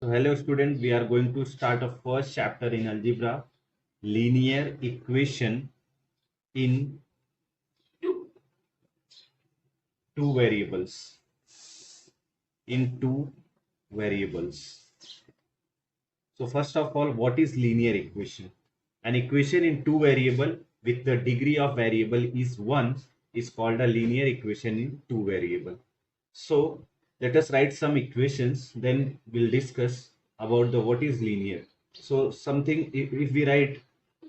So hello student, we are going to start a first chapter in algebra, linear equation in two variables. In two variables. So first of all, what is linear equation? An equation in two variable with the degree of variable is 1 is called a linear equation in two variable. So let us write some equations, then we'll discuss about the what is linear. So something, if we write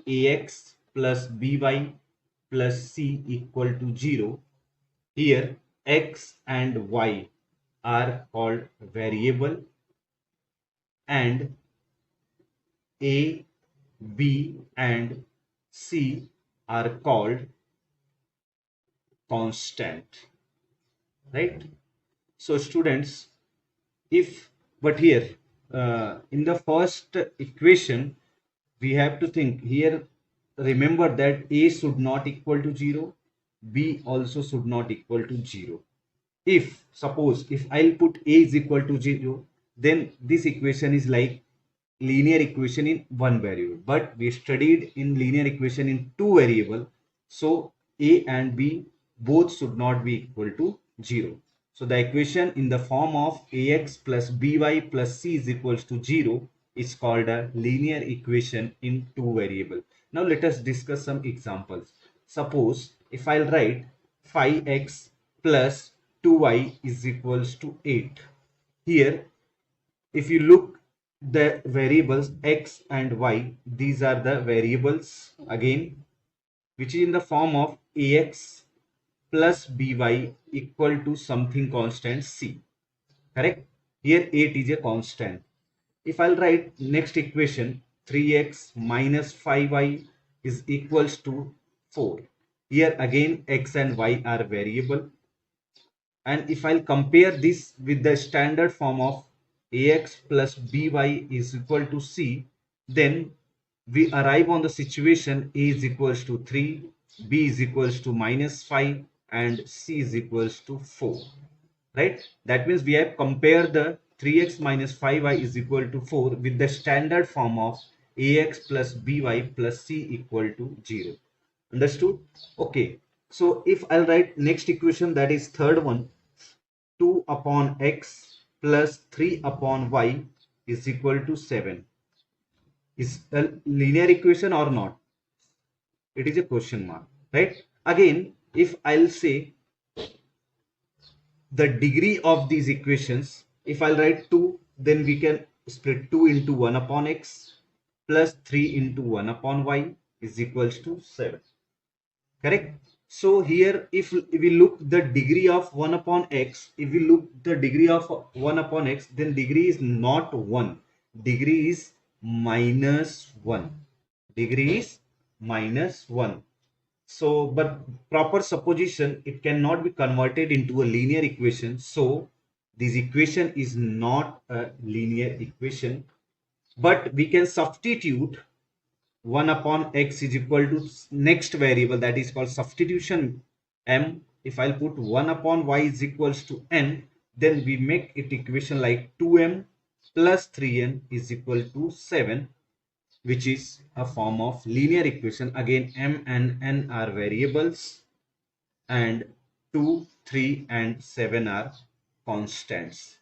ax plus by plus c equal to 0, here x and y are called variable and a, b and c are called constant, right? So students, if but here in the first equation we have to think here, remember that a should not equal to 0, b also should not equal to 0. If suppose if I'll put a is equal to 0, then this equation is like linear equation in one variable, but we studied in linear equation in two variable, so a and b both should not be equal to 0. So the equation in the form of ax plus by plus c is equals to 0 is called a linear equation in two variable. Now let us discuss some examples. Suppose if I'll write 5x plus 2y is equals to 8. Here if you look the variables x and y, these are the variables again, which is in the form of ax plus by equal to something constant c, correct? Here 8 is a constant. If I'll write next equation, 3x minus 5y is equals to 4. Here again x and y are variable, and if I'll compare this with the standard form of ax plus by is equal to c, then we arrive on the situation a is equals to 3, b is equals to minus 5 and c is equals to 4, right? That means we have compared the 3x minus 5y is equal to 4 with the standard form of ax plus by plus c equal to 0. Understood? Okay. So if I'll write next equation, that is third one, 2 upon x plus 3 upon y is equal to 7. Is a linear equation or not? It is a question mark, right? Again, if I'll say the degree of these equations, if I'll write 2, then we can split 2 into 1 upon x plus 3 into 1 upon y is equals to 7. Correct? So here if we look the degree of 1 upon x, if we look the degree of 1 upon x, then degree is not 1, degree is minus 1, degree is minus 1. So but proper supposition, it cannot be converted into a linear equation, so this equation is not a linear equation, but we can substitute 1 upon x is equal to next variable, that is called substitution m. If I'll put 1 upon y is equals to n, then we make it equation like 2m plus 3n is equal to 7, which is a form of linear equation. Again, m and n are variables and 2, 3 and 7 are constants,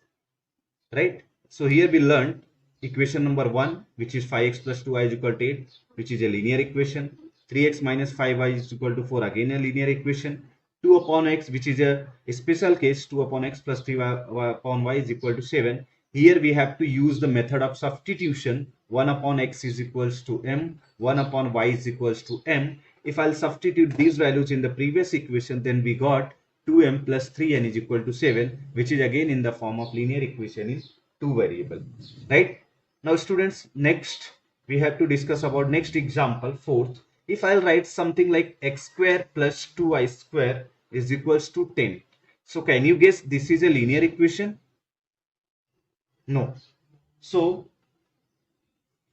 right? So here we learned equation number 1, which is 5x plus 2y is equal to 8, which is a linear equation. 3x minus 5y is equal to 4, again a linear equation. 2 upon x, which is a special case, 2 upon x plus 3 upon y is equal to 7. Here we have to use the method of substitution. 1 upon x is equals to m, 1 upon y is equals to m. If I'll substitute these values in the previous equation, then we got 2m plus 3n is equal to 7, which is again in the form of linear equation in two variable, right? Now students, next we have to discuss about next example, fourth. If I'll write something like x square plus 2y square is equals to 10. So can you guess this is a linear equation? No. So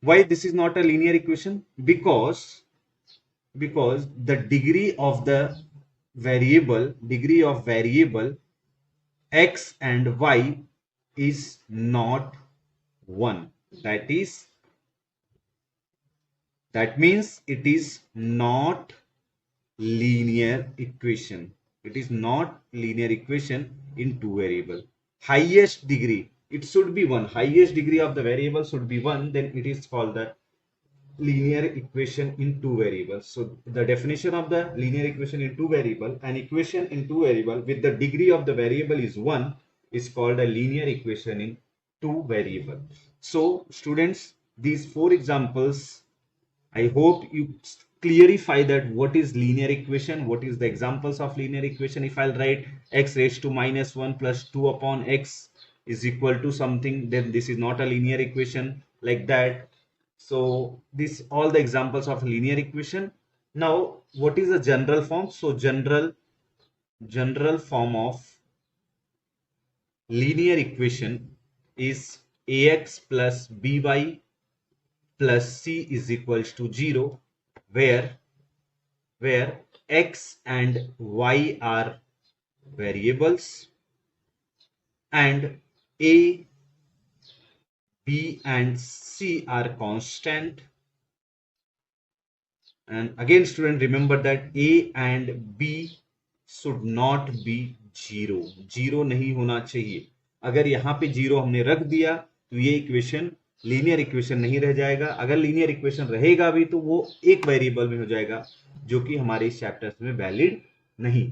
why this is not a linear equation? Because the degree of variable x and y is not 1. That means it is not linear equation. It is not linear equation in two variable. Highest degree, it should be 1. Highest degree of the variable should be 1, then it is called the linear equation in two variables. So the definition of the linear equation in two variable, an equation in two variable with the degree of the variable is 1 is called a linear equation in two variable. So students, these four examples, I hope you clarify that what is linear equation, what is the examples of linear equation. If I'll write x raised to minus 1 plus 2 upon x is equal to something, then this is not a linear equation like that. So this all the examples of linear equation. Now what is the general form? So general form of linear equation is ax plus by plus c is equals to 0, where x and y are variables and a, b and c are constant. And again student, remember that a and b should not be 0 नहीं होना चाहिए. अगर यहाँ पे 0 हमने रख दिया तो ये इक्वेशन लीनियर इक्वेशन नहीं रह जाएगा. अगर लीनियर इक्वेशन रहेगा भी तो वो एक वेरिएबल में हो जाएगा, जो कि हमारे इस चैप्टर में वैलिड नहीं.